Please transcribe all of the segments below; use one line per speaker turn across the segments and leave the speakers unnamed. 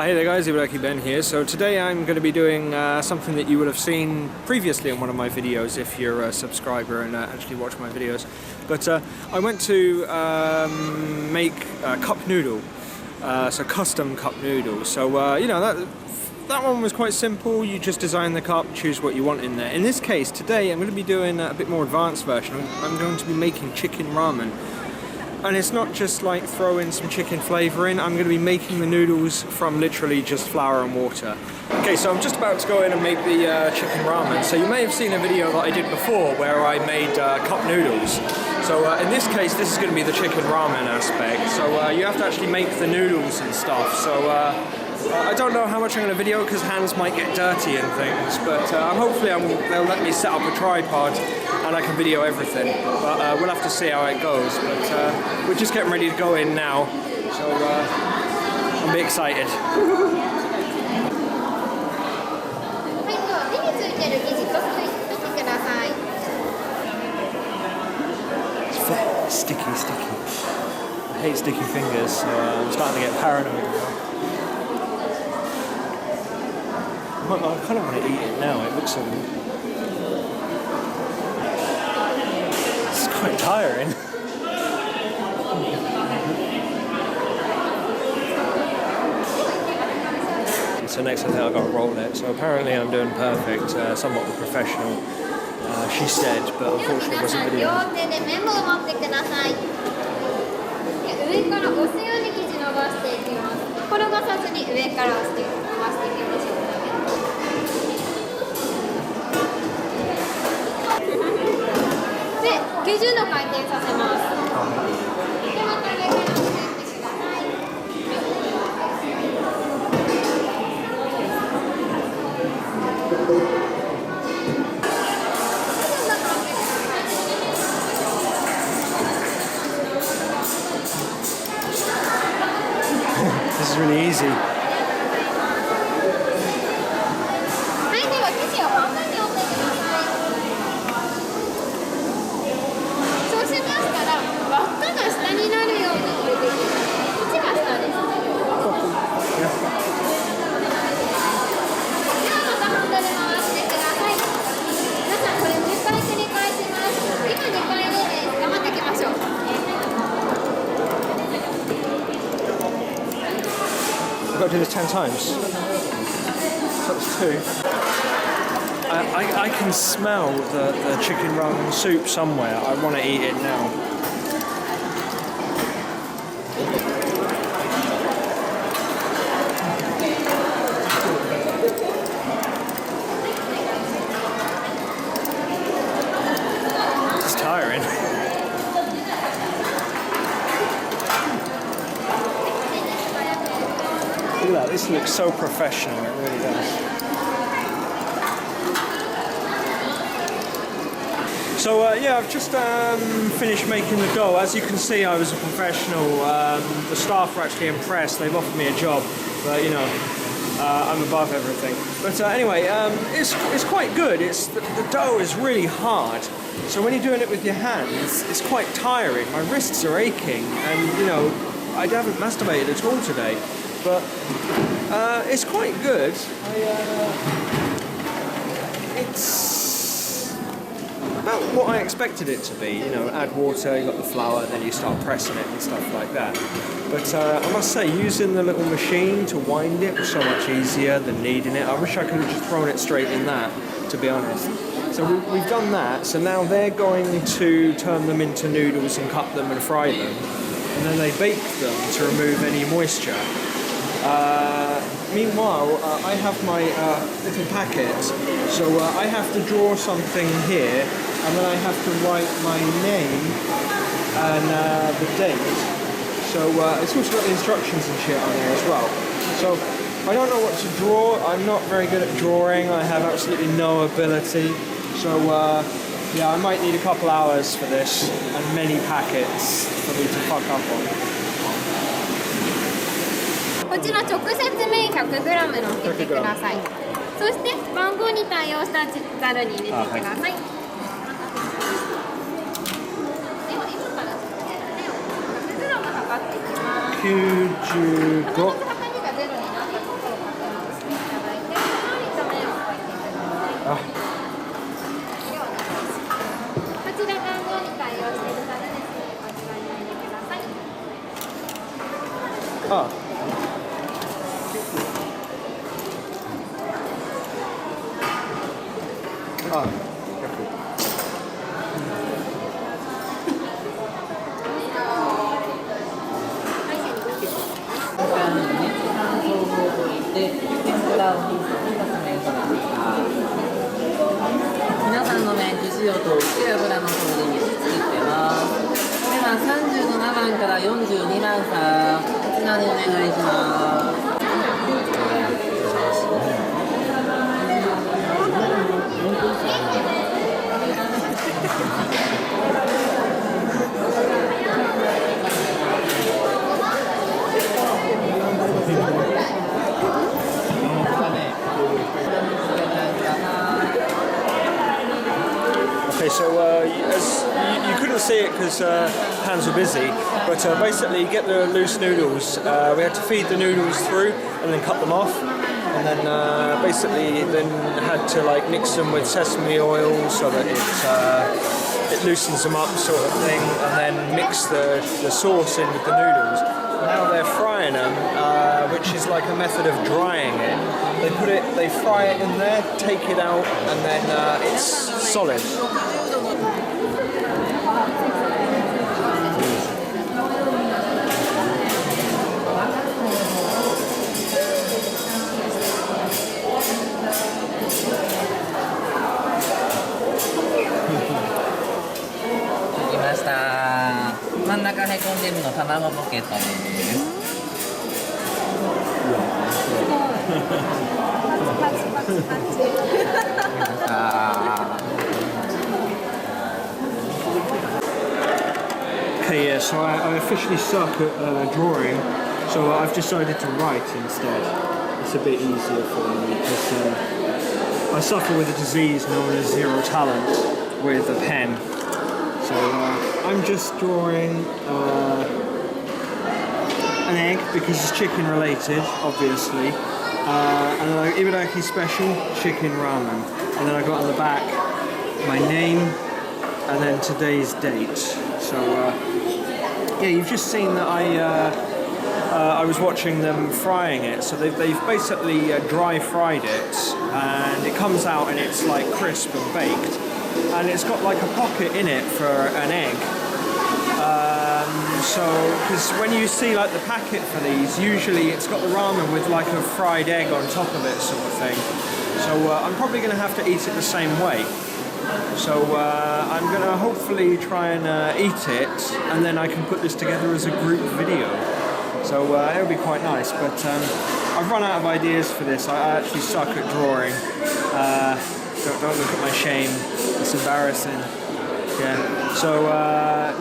Hey there guys, Ibaraki Ben here. So today I'm going to be doing something that you would have seen previously in one of my videos if you're a subscriber and actually watch my videos. But I went to make a cup noodle, so custom cup noodle. So you know, that one was quite simple. You just design the cup, choose what you want in there. In this case, today I'm going to be doing a bit more advanced version. I'm going to be making chicken ramen. And it's not just like throwing some chicken flavour in, I'm going to be making the noodles from literally just flour and water. Okay, so I'm just about to go in and make the chicken ramen. So you may have seen a video that I did before where I made cup noodles. So in this case, this is going to be the chicken ramen aspect. So you have to actually make the noodles and stuff. So I don't know how much I'm going to video because hands might get dirty and things, but hopefully they'll let me set up a tripod and I can video everything. But we'll have to see how it goes. But we're just getting ready to go in now, so I'm a bit excited. It's sticky. I hate sticky fingers, so I'm starting to get paranoid now. I kind of want to eat it now, it looks so good. It's quite tiring. So next I think I've got to roll it. So apparently I'm doing perfect, somewhat professional, she said, but unfortunately it wasn't video. This is really easy. I've got to do this 10 times. That's 2. I can smell the chicken ramen soup somewhere. I want to eat it now. It's tiring. Look at that, this looks so professional, it really does. So yeah, I've just finished making the dough. As you can see, I was a professional. The staff were actually impressed. They've offered me a job, but you know, I'm above everything. But anyway, it's quite good. The dough is really hard. So when you're doing it with your hands, it's quite tiring. My wrists are aching, and you know, I haven't masturbated at all today. But it's quite good. It's about what I expected it to be. You know, add water, you got the flour, and then you start pressing it and stuff like that. But I must say, using the little machine to wind it was so much easier than kneading it. I wish I could have just thrown it straight in that, to be honest. So we've done that. So now they're going to turn them into noodles and cut them and fry them, and then they bake them to remove any moisture. Meanwhile, I have my little packet, so I have to draw something here, and then I have to write my name and the date. So it's also got the instructions and shit on there as well. So I don't know what to draw. I'm not very good at drawing. I have absolutely no ability. So yeah, I might need a couple hours for this and many packets for me to fuck up on.
こちら直接麺 100g 乗っけてください。そして番号に対応したざるに入れてください。では今から麺を 100g 測っていきます。95。このはかりが0になった
Ah. Ah. Okay, so as you couldn't see it because hands were busy, but basically you get the loose noodles. We had to feed the noodles through and then cut them off, and then basically then had to like mix them with sesame oil so that it loosens them up, sort of thing, and then mix the sauce in with the noodles. Now they're frying them, which is like a method of drying it. They fry it in there, take it out, and then it's solid. Okay, yeah, so I officially suck at drawing, so I've decided to write instead. It's a bit easier for me because I suffer with a disease known as zero talent with a pen. So I'm just drawing an egg because it's chicken related, obviously, and then Ibaraki special chicken ramen, and then I got on the back my name and then today's date. So yeah, you've just seen that I was watching them frying it. So they've basically dry fried it, and it comes out and it's like crisp and baked, and it's got like a pocket in it for an egg. So, because when you see like the packet for these, usually it's got the ramen with like a fried egg on top of it, sort of thing. So I'm probably going to have to eat it the same way. So I'm going to hopefully try and eat it, and then I can put this together as a group video. So it'll be quite nice, but I've run out of ideas for this. I actually suck at drawing. Don't look at my shame, it's embarrassing. Yeah. So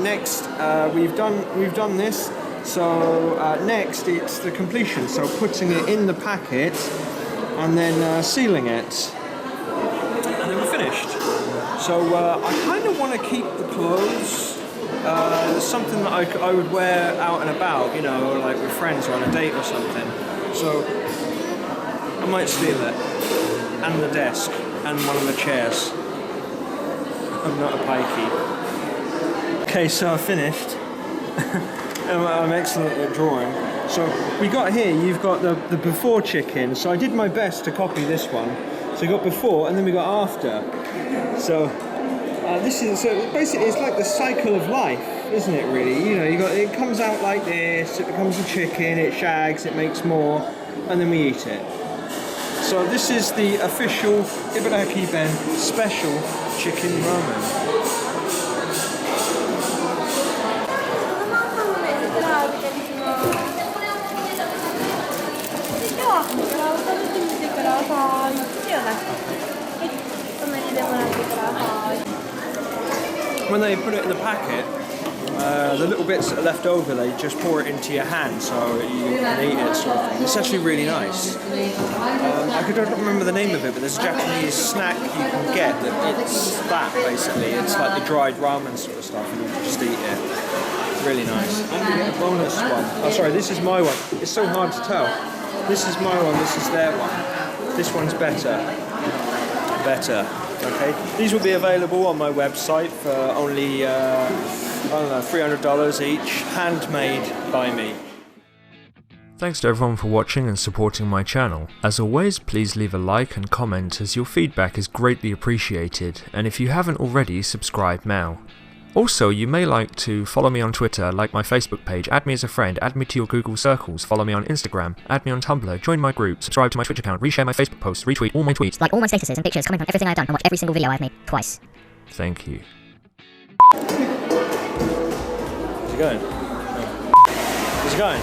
next we've done this. So next it's the completion. So putting it in the packet and then sealing it, and then we're finished. So I kind of want to keep the clothes. Something that I would wear out and about, you know, like with friends or on a date or something. So I might steal it, and the desk, and one of the chairs. I'm not a pikey. Okay, so I finished. I'm excellent at drawing. So we got here, you've got the before chicken. So I did my best to copy this one. So we got before and then we got after. So this is, so basically it's like the cycle of life, isn't it really? You know, it comes out like this, it becomes a chicken, it shags, it makes more, and then we eat it. So this is the official Ibaraki Ben special chicken ramen. When they put it in the packet, the little bits that are left over, they just pour it into your hand so you can eat it, sort of thing. It's actually really nice. I don't remember the name of it, but there's a Japanese snack you can get that it's that, basically. It's like the dried ramen sort of stuff, and you just eat it. Really nice. And you get a bonus one. Oh, sorry, this is my one. It's so hard to tell. This is my one, this is their one. This one's better. Better. Okay. These will be available on my website for only, I don't know, $300 each, handmade by me. Thanks to everyone for watching and supporting my channel. As always, please leave a like and comment as your feedback is greatly appreciated, and if you haven't already, subscribe now. Also, you may like to follow me on Twitter, like my Facebook page, add me as a friend, add me to your Google circles, follow me on Instagram, add me on Tumblr, join my group, subscribe to my Twitch account, reshare my Facebook posts, retweet all my tweets,
like all my statuses and pictures, comment on everything I've done, and watch every single video I've made twice.
Thank you.
How's it going? How's it going?